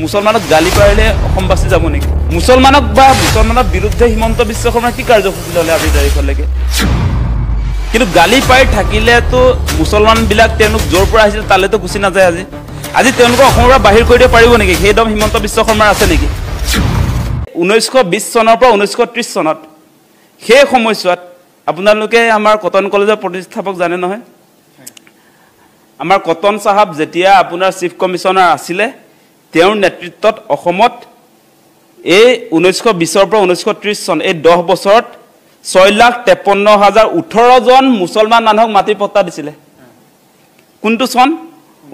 মুছলমানক গালি পাৰিলে অসম বাচি যাব নেকি? মুছলমানক বা মুছলমানৰ বিৰুদ্ধে হিমন্ত বিশ্ব শৰ্মাৰ কি কাৰ্যসূচী ল'লে আজিৰ তাৰিখলৈকে? কিন্তু গালি পাৰি থাকিলেতো মুছলমানবিলাক তেওঁলোক য'ৰ পৰা আহিছিল তালৈতো গুচি নাযায়। আজি তেওঁলোকক অসমৰ পৰা বাহিৰ কৰি দিব পাৰিব নেকি? সেই দম হিমন্ত বিশ্ব শৰ্মাৰ আছে নেকি? 1920 চনৰ পৰা 1930 চনত সেই সময়ছোৱাত আপোনালোকে আমাৰ কটন কলেজৰ প্ৰতিষ্ঠাপক জানে নহয়? আমাৰ কটন চাহাব যেতিয়া আপোনাৰ চিফ কমিশ্যনাৰ আছিলে, তেওঁৰ নেতৃত্বত অসমত এই 1920ৰ পৰা 1930 চন এই 10 বছৰত 6,53,018 জন মুছলমান মানুহক মাটিৰ পট্টা দিছিলে। কোনটো চন?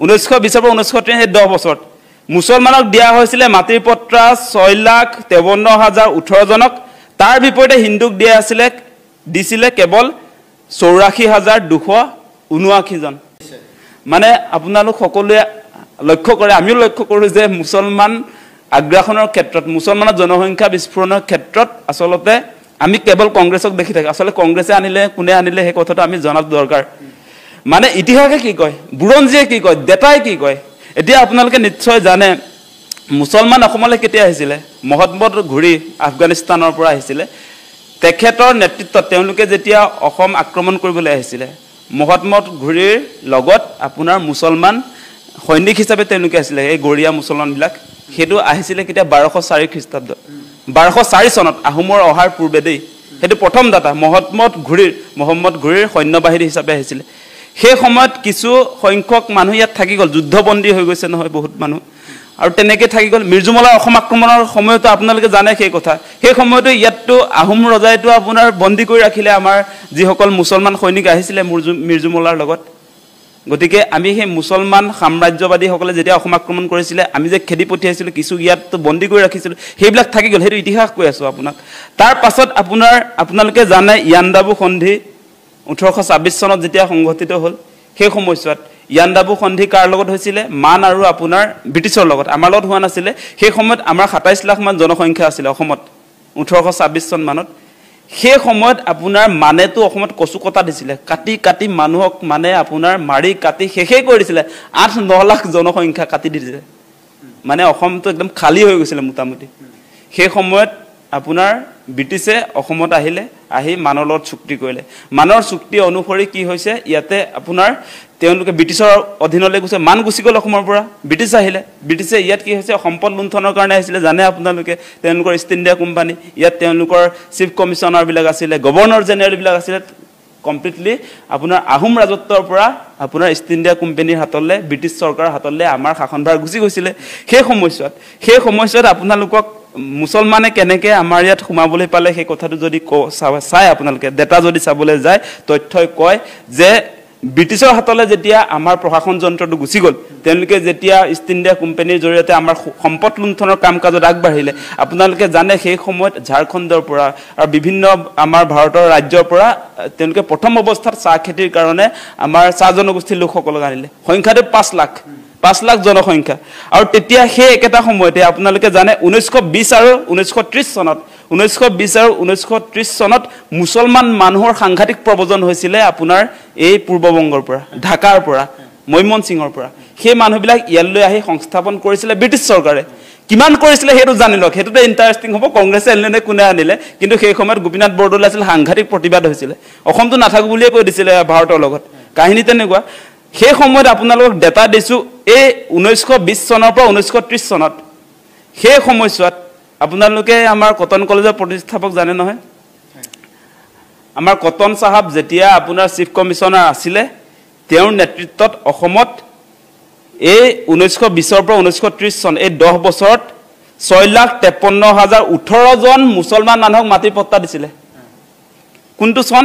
1920ৰ পৰা 1930 এই 10 বছৰত মুছলমানক দিয়া হৈছিলে মাটিৰ পট্টা 6,53,018 জনক। তাৰ বিপৰীতে হিন্দুক দিছিলে কেৱল 84,279 জন। মানে আপোনালোক সকলোৱে লক্ষ্য কৰে, আমিও লক্ষ্য কৰোঁ যে মুছলমান আগ্ৰাসনৰ ক্ষেত্ৰত, মুছলমানৰ জনসংখ্যা বিস্ফোৰণৰ ক্ষেত্ৰত আচলতে আমি কেৱল কংগ্ৰেছক দেখি থাকোঁ। আচলতে কংগ্ৰেছে আনিলে, কোনে আনিলে সেই কথাটো আমি জনাটো দৰকাৰ। মানে ইতিহাসে কি কয়, বুৰঞ্জীয়ে কি কয়, ডেটাই কি কয়। এতিয়া আপোনালোকে নিশ্চয় জানে মুছলমান অসমলৈ কেতিয়া আহিছিলে? মহম্মদ ঘুৰি আফগানিস্তানৰ পৰা আহিছিলে। তেখেতৰ নেতৃত্বত তেওঁলোকে যেতিয়া অসম আক্ৰমণ কৰিবলৈ আহিছিলে, মহম্মদ ঘুৰিৰ লগত আপোনাৰ মুছলমান সৈনিক হিচাপে তেওঁলোকে আহিছিলে, এই গৰীয়া মুছলমানবিলাক। সেইটো আহিছিলে কেতিয়া? 1204 খ্ৰীষ্টাব্দত, 1204 চনত আহোমৰ অহাৰ পূৰ্বে দেই। সেইটো প্ৰথম দাতা মহম্মদ ঘুৰিৰ সৈন্যবাহিনী হিচাপে আহিছিলে। সেই সময়ত কিছু সংখ্যক মানুহ ইয়াত থাকি গ'ল, যুদ্ধবন্দী হৈ গৈছে নহয় বহুত মানুহ, আৰু তেনেকৈ থাকি গ'ল। মিৰ্জুমলাৰ অসম আক্ৰমণৰ সময়তো আপোনালোকে জানে সেই কথা। সেই সময়তো ইয়াততো আহোম ৰজাইতো আপোনাৰ বন্দী কৰি ৰাখিলে আমাৰ যিসকল মুছলমান সৈনিক আহিছিলে মিৰ্জুমলাৰ লগত। গতিকে আমি সেই মুছলমান সাম্ৰাজ্যবাদীসকলে যেতিয়া অসম আক্ৰমণ কৰিছিলে, আমি যে খেদি পঠিয়াইছিলোঁ, কিছু ইয়াততো বন্দী কৰি ৰাখিছিলোঁ, সেইবিলাক থাকি গ'ল। সেইটো ইতিহাস কৈ আছোঁ আপোনাক। তাৰ পাছত আপোনালোকে জানে ইয়াণ্ডাবু সন্ধি 1826 চনত যেতিয়া সংঘটিত হ'ল, সেই সময়ছোৱাত ইয়াণ্ডাবু সন্ধি কাৰ লগত হৈছিলে? মান আৰু আপোনাৰ ব্ৰিটিছৰ লগত, আমাৰ লগত হোৱা নাছিলে। সেই সময়ত আমাৰ 27 লাখ মান জনসংখ্যা আছিলে অসমত 1826 চন মানত। সেই সময়ত আপোনাৰ মানেতো অসমত কচু কটা দিছিলে, কাটি মানুহক মানে আপোনাৰ মাৰি কাটি শেষেই কৰি দিছিলে। 8-9 লাখ জনসংখ্যা কাটি দিছিলে। মানে অসমটো একদম খালী হৈ গৈছিলে মোটামুটি। সেই সময়ত আপোনাৰ ব্ৰিটিছে অসমত আহি মানৰ লগত চুক্তি কৰিলে। মানৰ চুক্তি অনুসৰি কি হৈছে, ইয়াতে আপোনাৰ তেওঁলোকে ব্ৰিটিছৰ অধীনলৈ গৈছে, মান গুচি গ'ল অসমৰ পৰা। ব্ৰিটিছ আহিলে, ব্ৰিটিছে ইয়াত কি হৈছে, সম্পদ লুণ্ঠনৰ কাৰণে আহিছিলে। জানে আপোনালোকে তেওঁলোকৰ ইষ্ট ইণ্ডিয়া কোম্পানী, ইয়াত তেওঁলোকৰ চিফ কমিশ্যনাৰবিলাক আছিলে, গভৰ্ণৰ জেনেৰেলবিলাক আছিলে। কমপ্লিটলি আপোনাৰ আহোম ৰাজত্বৰ পৰা আপোনাৰ ইষ্ট ইণ্ডিয়া কোম্পানীৰ হাতলৈ, ব্ৰিটিছ চৰকাৰৰ হাতলৈ আমাৰ শাসনভাৰ গুচি গৈছিলে। সেই সময়ছোৱাত আপোনালোকক মুছলমানে কেনেকৈ আমাৰ ইয়াত সোমাবলৈ পালে সেই কথাটো যদি চাই আপোনালোকে ডেটা যদি চাবলৈ যায়, তথ্যই কয় যে ব্ৰিটিছৰ হাতলৈ যেতিয়া আমাৰ প্ৰশাসন যন্ত্ৰটো গুচি গ'ল, তেওঁলোকে যেতিয়া ইষ্ট ইণ্ডিয়া কোম্পানীৰ জৰিয়তে আমাৰ সম্পদ লুণ্ঠনৰ কাম কাজত আগবাঢ়িলে, আপোনালোকে জানে সেই সময়ত ঝাৰখণ্ডৰ পৰা আৰু বিভিন্ন আমাৰ ভাৰতৰ ৰাজ্যৰ পৰা তেওঁলোকে প্ৰথম অৱস্থাত চাহ খেতিৰ কাৰণে আমাৰ চাহ জনগোষ্ঠীৰ লোকসকলক আনিলে। সংখ্যাটো 5 লাখ জনসংখ্যা। আৰু তেতিয়া সেই একেটা সময়তে আপোনালোকে জানে 1920 আৰু 1930 চনত মুছলমান মানুহৰ সাংঘাতিক প্ৰব্ৰজন হৈছিলে আপোনাৰ এই পূৰ্ববংগৰ পৰা, ঢাকাৰ পৰা, মৈমনসিঙৰ পৰা। সেই মানুহবিলাক ইয়ালৈ আহি সংস্থাপন কৰিছিলে ব্ৰিটিছ চৰকাৰে। কিমান কৰিছিলে সেইটো জানি লওক, সেইটোতে ইণ্টাৰেষ্টিং হ'ব। কংগ্ৰেছে আনিলে নে কোনে আনিলে, কিন্তু সেই সময়ত গোপীনাথ বৰদলৈ আছিল, সাংঘাতিক প্ৰতিবাদ হৈছিলে। অসমটো নাথাকো বুলিয়ে কৈ দিছিলে ভাৰতৰ লগত, কাহিনী তেনেকুৱা। সেই সময়ত আপোনালোকক ডেটা দিছোঁ, এই 1920 চনৰ পৰা 1930 চনত সেই সময়ছোৱাত আপোনালোকে আমাৰ কটন কলেজৰ প্ৰতিষ্ঠাপক জানে নহয়? আমাৰ কটন চাহাব যেতিয়া আপোনাৰ চিফ কমিশ্যনাৰ আছিলে, তেওঁৰ নেতৃত্বত অসমত এই 1920ৰ পৰা 1930 চন এই 10 বছৰত 6,53,018 জন মুছলমান মানুহক মাটিৰ পট্টা দিছিলে। কোনটো চন?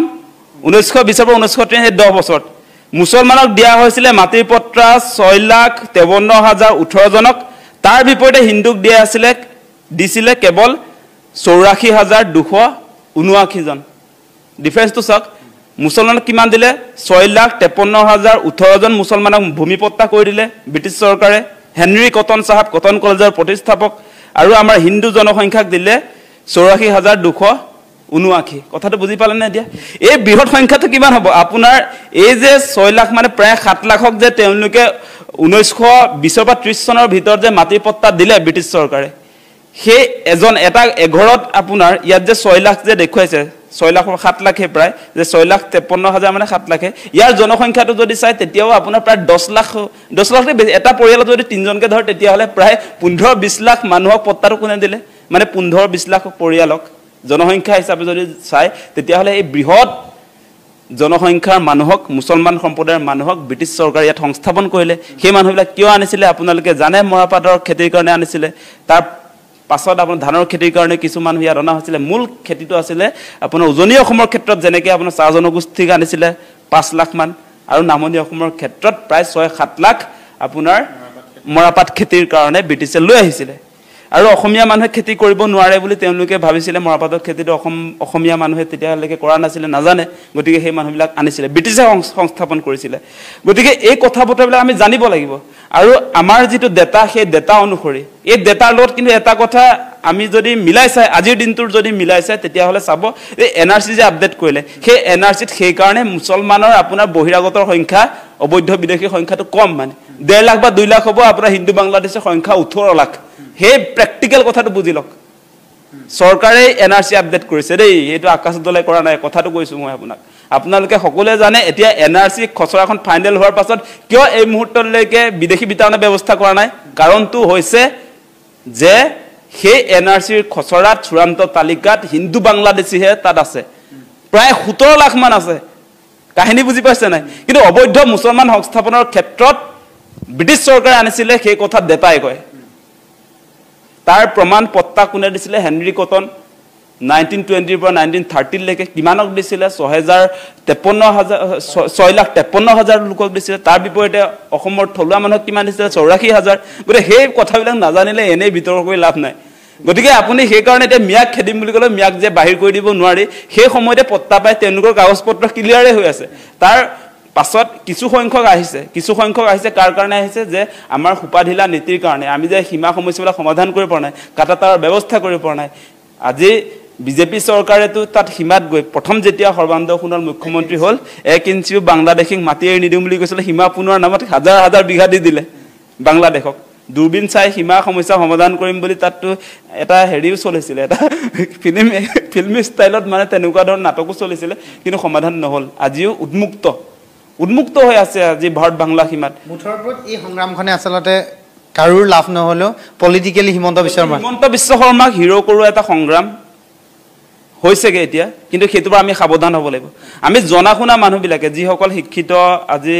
1920ৰ পৰা 1930 এই 10 বছৰত মুছলমানক দিয়া হৈছিলে মাটিৰ পট্টা 6,53,018 জনক। তাৰ বিপৰীতে হিন্দুক দিছিলে কেৱল 84,279 জন। ডিফাৰেন্সটো চাওক, মুছলমানক কিমান দিলে? 6,53,018 জন মুছলমানক ভূমি পট্টা কৰি দিলে ব্ৰিটিছ চৰকাৰে। হেনৰি কটন চাহাব কটন কলেজৰ প্ৰতিষ্ঠাপক। আৰু আমাৰ হিন্দু জনসংখ্যাক দিলে 84,279 79 কথাটো বুজি পালে না এতিয়া এই বৃহৎ সংখ্যাটো কিমান হ'ব আপোনাৰ এই যে 6 লাখ মানে প্ৰায় 7 লাখক যে তেওঁলোকে 1920 বা 30 চনৰ ভিতৰত যে মাটি পট্টা দিলে ব্ৰিটিছ চৰকাৰে সেই এজন এটা এঘৰত আপোনাৰ ইয়াত যে 6 লাখ যে দেখুৱাইছে 6 লাখ 7 লাখে প্ৰায় যে 6,53,000 মানে 7 লাখে ইয়াৰ জনসংখ্যাটো যদি চাই তেতিয়াও আপোনাৰ প্ৰায় 10 লাখ এটা পৰিয়ালত যদি তিনজনকে ধৰ তেতিয়া হলে প্ৰায় 15-20 লাখ মানুহক পট্টাটো কোনে দিলে মানে 15-20 লাখ পৰিয়ালক জনসংখ্যা হিচাপে যদি চাই তেতিয়া হলে এই বৃহৎ জনসংখ্যাৰ মানুহক মুছলমান সম্প্ৰদায়ৰ মানুহক ব্ৰিটিছ চৰকাৰে ইয়াত সংস্থাপন কৰিলে সেই মানুহবিলাক কিয় আনিছিলে আপোনালোকে জানে মৰাপাটৰ খেতিৰ কাৰণে আনিছিলে তাৰ পাছত আপোনাৰ ধানৰ খেতিৰ কাৰণে কিছু মানুহ ইয়াত অনা হৈছিলে মূল খেতিটো আছিলে আপোনাৰ উজনি অসমৰ ক্ষেত্ৰত যেনেকৈ আপোনাৰ চাহ জনগোষ্ঠীক আনিছিলে 5 লাখ মান আৰু নামনি অসমৰ ক্ষেত্ৰত প্ৰায় 6-7 লাখ আপোনাৰ মৰাপাট খেতিৰ কাৰণে ব্ৰিটিছে লৈ আহিছিলে আৰু অসমীয়া মানুহে খেতি কৰিব নোৱাৰে বুলি তেওঁলোকে ভাবিছিলে মৰাপাটৰ খেতিটো অসমীয়া মানুহে তেতিয়ালৈকে কৰা নাছিলে নাজানে গতিকে সেই মানুহবিলাক আনিছিলে ব্ৰিটিছে সংস্থাপন কৰিছিলে গতিকে এই কথা বতৰাবিলাক আমি জানিব লাগিব আৰু আমাৰ যেটো ডেটা সেই ডেটা অনুসৰি এই ডেটাৰ লগত কিন্তু এটা কথা আমি যদি মিলাই চাই আজিৰ দিনটোৰ যদি মিলাই চাই তেতিয়া হলে চাব এই এনআৰসি যে আপডেট কৰিলে সেই এনআৰসিত সেই কাৰণে মুছলমানৰ আপোনাৰ বহিৰাগতৰ সংখ্যা অবৈধ বিদেশী সংখ্যাটো কম মানে 1.5 লাখ বা 2 লাখ হ'ব আপোনাৰ হিন্দু বাংলাদেশৰ সংখ্যা 18 লাখ হে প্ৰ্যাকটিক্যাল কথাটো বুজি লওক সৰকাৰে এনআৰসি আপডেট কৰিছে দেই এটো আকাশ দলে কৰা নাই কথাটো কৈছো মই আপোনালোকে সকলোৱে জানে এতিয়া এনআৰসি খচৰাখন ফাইনেল হোৱাৰ পাছত কিয় এই মুহূৰ্তলৈকে বিদেশী বিতৰণ ব্যৱস্থা কৰা নাই কাৰণটো হৈছে যে সেই এনআৰসিৰ খচৰা চূড়ান্ত তালিকাত হিন্দু বাংলাদেশীহে তাত আছে প্ৰায় 17 লাখ মান আছে কাহিনী বুজি পাইছে নাই কিন্তু অবৈধ মুছলমান সংস্থাপনৰ ক্ষেত্ৰত ব্ৰিটিছ চৰকাৰে আনিছিলে সেই কথা দেতাই কয় তাৰ প্ৰমাণ পত্তা কোনে দিছিলে হেনৰি কটন 1920 পৰা 1930 লৈকে কিমানক দিছিলে 6,53,000 লোকক দিছিলে তাৰ বিপৰীতে অসমৰ থলুৱা মানুহক কিমান দিছিলে 84,000 গতিকে সেই কথাবিলাক নাজানিলে এনে বিতৰ্ক কৰি লাভ নাই গতিকে আপুনি সেই কাৰণে এতিয়া মিয়াক খেদিম বুলি ক'লে মিয়াক যে বাহিৰ কৰি দিব নোৱাৰি সেই সময়তে পত্তা পাই তেওঁলোকৰ কাগজ পত্ৰ ক্লিয়াৰে হৈ আছে তাৰ পাছত কিছু সংখ্যক আহিছে কাৰ কাৰণে আহিছে যে আমাৰ সুপাধিলা নীতিৰ কাৰণে আমি যে সীমা সমস্যাবিলাক সমাধান কৰিব পৰা নাই কাটাতাৰ ব্যৱস্থা কৰিব পৰা নাই আজি বিজেপি চৰকাৰেতো তাত সীমাত গৈ প্ৰথম যেতিয়া সৰ্বানন্দ সোণোৱাল মুখ্যমন্ত্ৰী হল 1 ইঞ্চিও বাংলাদেশিক মাটি এৰি নিদিম বুলি কৈছিল সীমা পুনৰ নামত হাজাৰ বিঘা দি দিলে বাংলাদেশক দূৰবীন চাই সীমা সমস্যা সমাধান কৰিম বুলি তাতটো এটা হেৰিও চলিছিল এটা ফিল্মি ষ্টাইলত মানে তেনেকুৱা ধৰণৰ নাটকো চলিছিল কিন্তু সমাধান নহল আজিও উন্মুক্ত হৈ আছে আজি ভাৰত বাংলা সীমাত মুঠৰ ওপৰত এই সংগ্ৰামখনে আচলতে কাৰুৰ লাভ নহলেও পলিটিক্যালি হিমন্ত বিশ্ব শৰ্মাক হিৰো কৰোৱা এটা সংগ্ৰাম হৈছেগে এতিয়া কিন্তু হেতুবা আমি সাৱধান হ'ব লাগিব আমি জনা শুনা মানুহবিলাকে যিসকল শিক্ষিত আজি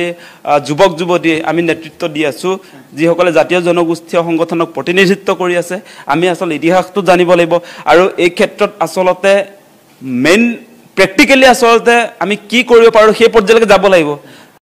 যুৱক যুৱতী আমি নেতৃত্ব দি আছো যিসকলে জাতীয় জনগোষ্ঠীয় সংগঠনক প্ৰতিনিধিত্ব কৰি আছে আমি আসল ইতিহাসটো জানিব লাগিব আৰু এই ক্ষেত্ৰত আসলতে মেইন প্ৰ্যাকটিক্যালি আসলতে আমি কি কৰিব পাৰো সেই পৰ্যায়লৈকে যাব লাগিব